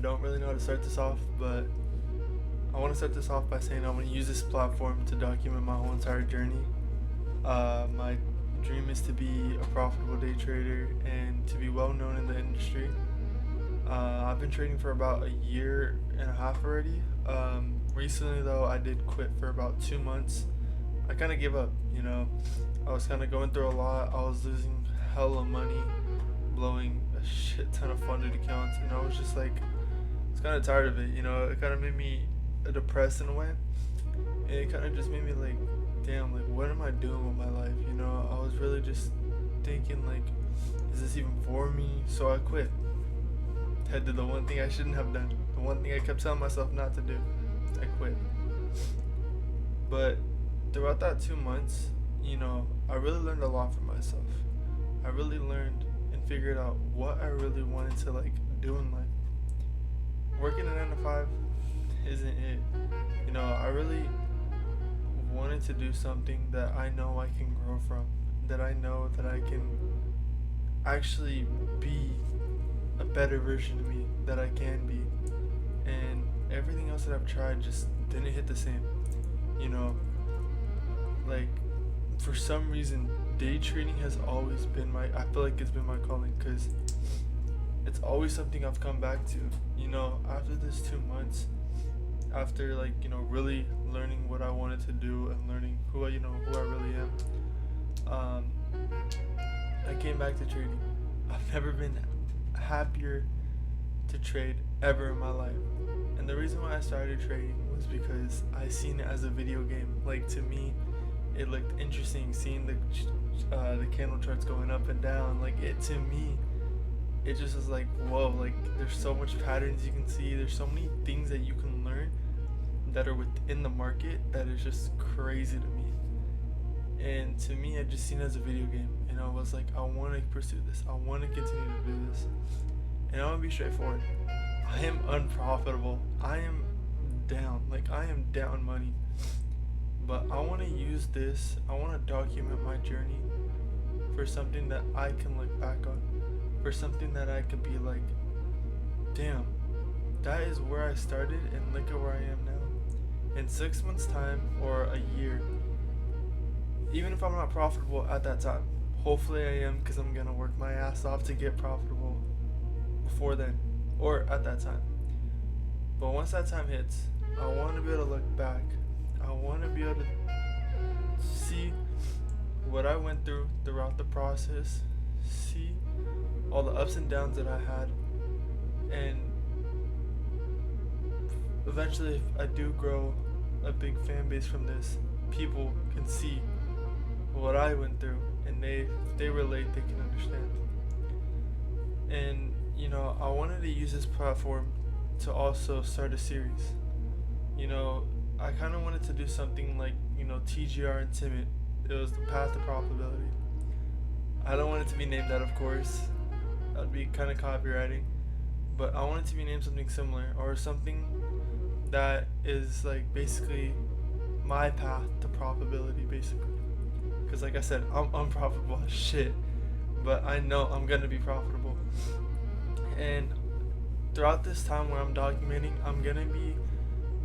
don't really know how to start this off, but I want to start this off by saying I want to use this platform to document my whole entire journey. My dream is to be a profitable day trader and to be well known in the industry. I've been trading for about a year and a half already. Recently though, I did quit for about 2 months. I kind of gave up, I was kind of going through a lot. I was losing hella money, blowing a shit ton of funded accounts, I was just like, I was kind of tired of it, it kind of made me depressed in a way. And it kind of just made me like, damn, like what am I doing with my life? I was really just thinking like, is this even for me? So I quit. I did the one thing I shouldn't have done, the one thing I kept telling myself not to do. I quit. But throughout that 2 months, I really learned a lot for myself. I really learned and figured out what I really wanted to like do in life. Working a 9 to 5 isn't it. I really wanted to do something that I know I can grow from, that I know that I can actually be a better version of me that I can be. And everything else that I've tried just didn't hit the same. Like for some reason day trading has always been I feel like it's been my calling, because it's always something I've come back to. After this 2 months, after like really learning what I wanted to do and learning who I really am, I came back to trading. I've never been happier to trade ever in my life. And the reason why I started trading was because I seen it as a video game. Like to me, it looked interesting seeing the candle charts going up and down. Like to me, it just was like, whoa, like there's so much patterns you can see. There's so many things that you can learn that are within the market that is just crazy to me. And to me, I just seen it as a video game, and I was like, I want to pursue this. I want to continue to do this. And I want to be straightforward. I am unprofitable. I am down. Like I am down money. But I want to use this. I want to document my journey for something that I can look back on. For something that I could be like, damn, that is where I started and look at where I am now. In 6 months time or a year, even if I'm not profitable at that time, hopefully I am, because I'm going to work my ass off to get profitable before then or at that time. But once that time hits, I want to be able to look back. I want to be able to see what I went through throughout the process, see all the ups and downs that I had, and eventually if I do grow a big fan base from this, people can see what I went through, and if they relate, they can understand. And I wanted to use this platform to also start a series. I kind of wanted to do something like TGR and Timid. It was the path to profitability. I don't want it to be named that, of course. That'd be kind of copywriting, but I want it to be named something similar, or something that is like basically my path to profitability, basically. Because like I said, I'm unprofitable as shit, but I know I'm gonna be profitable. And throughout this time where I'm documenting, I'm gonna be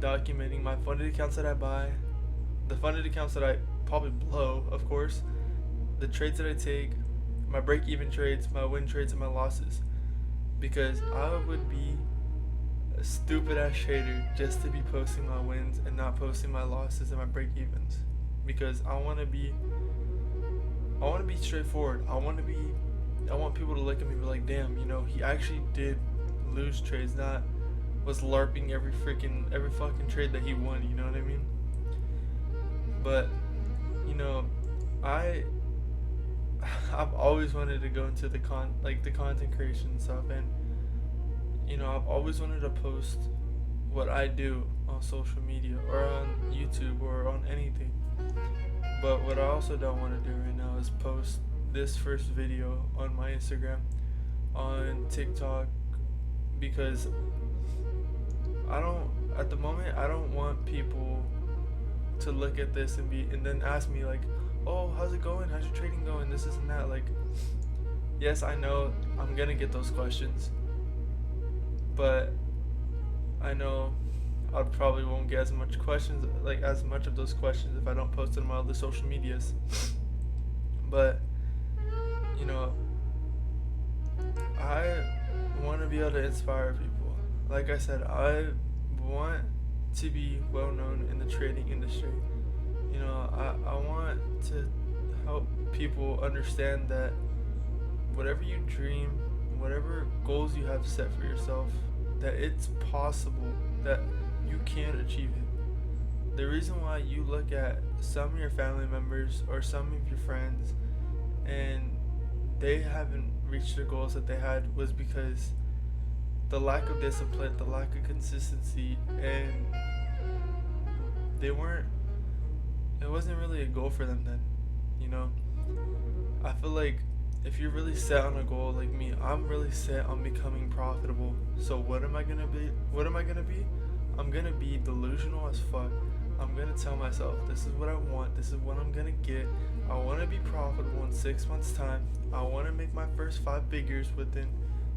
documenting my funded accounts that I buy, the funded accounts that I probably blow, of course, the trades that I take, my break-even trades, my win trades, and my losses. Because I would be a stupid-ass trader just to be posting my wins and not posting my losses and my break-evens. Because I want to be straightforward. I want people to look at me and be like, damn, he actually did lose trades, not was LARPing every fucking trade that he won, you know what I mean? But I've always wanted to go into the content creation stuff, and I've always wanted to post what I do on social media or on YouTube or on anything. But what I also don't want to do right now is post this first video on my Instagram, on TikTok, because at the moment I don't want people to look at this and then ask me like, oh, how's it going? How's your trading going? This and that. Like, yes, I know I'm gonna get those questions, but I know I probably won't get as much questions, like as much of those questions, if I don't post it on my other social medias. But you know, I want to be able to inspire people. Like I said, I want to be well known in the trading industry. You know, I want to help people understand that whatever you dream, whatever goals you have set for yourself, that it's possible, that you can achieve it. The reason why you look at some of your family members or some of your friends and they haven't reached the goals that they had was because the lack of discipline, the lack of consistency, and they weren't, it wasn't really a goal for them then, you know? I feel like if you're really set on a goal like me, I'm really set on becoming profitable. So what am I gonna be? What am I gonna be? I'm gonna be delusional as fuck. I'm gonna tell myself, this is what I want, this is what I'm gonna get. I wanna be profitable in 6 months' time. I wanna make my first 5 figures within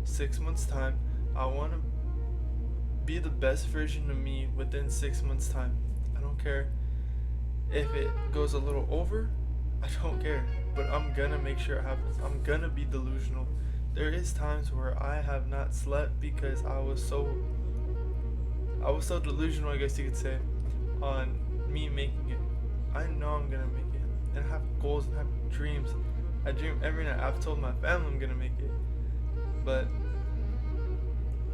6 months' time. I wanna be the best version of me within 6 months' time. I don't care if it goes a little over, I don't care. But I'm gonna make sure it happens. I'm gonna be delusional. There is times where I have not slept because I was so delusional, I guess you could say, on me making it. I know I'm gonna make it, and I have goals and have dreams. I dream every night. I've told my family I'm gonna make it, but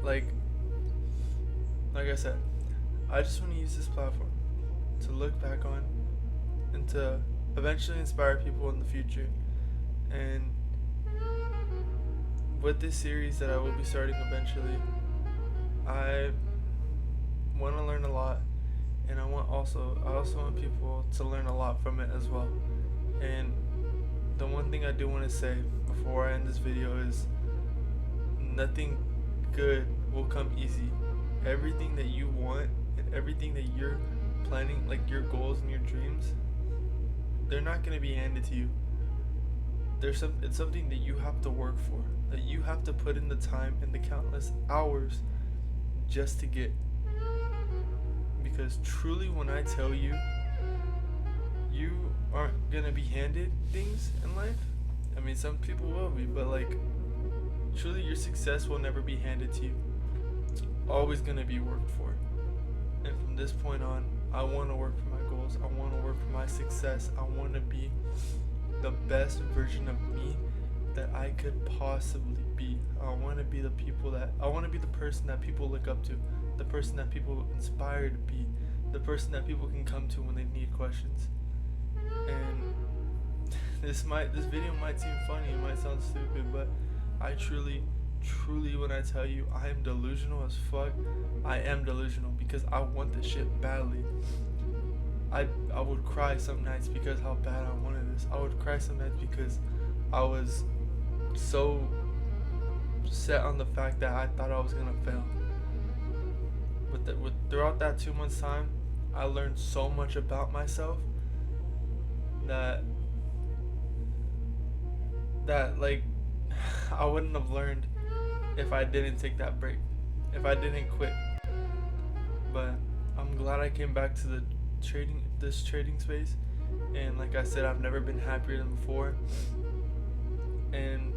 like I said, I just want to use this platform to look back on and to eventually inspire people in the future. And with this series that I will be starting eventually, I want to learn a lot, and I also want people to learn a lot from it as well. And the one thing I do want to say before I end this video is nothing good will come easy. Everything that you want and everything that you're planning, like your goals and your dreams, they're not going to be handed to you. It's something that you have to work for, that you have to put in the time and the countless hours just to get. Because truly, when I tell you, you aren't going to be handed things in life. I mean, some people will be, but like, truly your success will never be handed to you. It's always going to be worked for. And from this point on, I want to work for my goals. I want to work for my success. I want to be the best version of me that I could possibly be. I want to be the person that people look up to, the person that people inspire to be, the person that people can come to when they need questions. And this video might seem funny, it might sound stupid, but I truly, when I tell you I am delusional as fuck, I am delusional because I want this shit badly. I would cry some nights because how bad I wanted this. I would cry some nights because I was so set on the fact that I thought I was gonna fail. But throughout that 2 months time, I learned so much about myself that like I wouldn't have learned if I didn't take that break, if I didn't quit. But I'm glad I came back to this trading space, and like I said, I've never been happier than before. And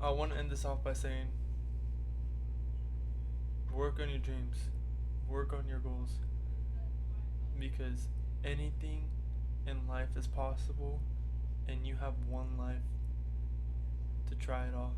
I want to end this off by saying, work on your dreams, work on your goals, because anything in life is possible, and you have one life to try it all.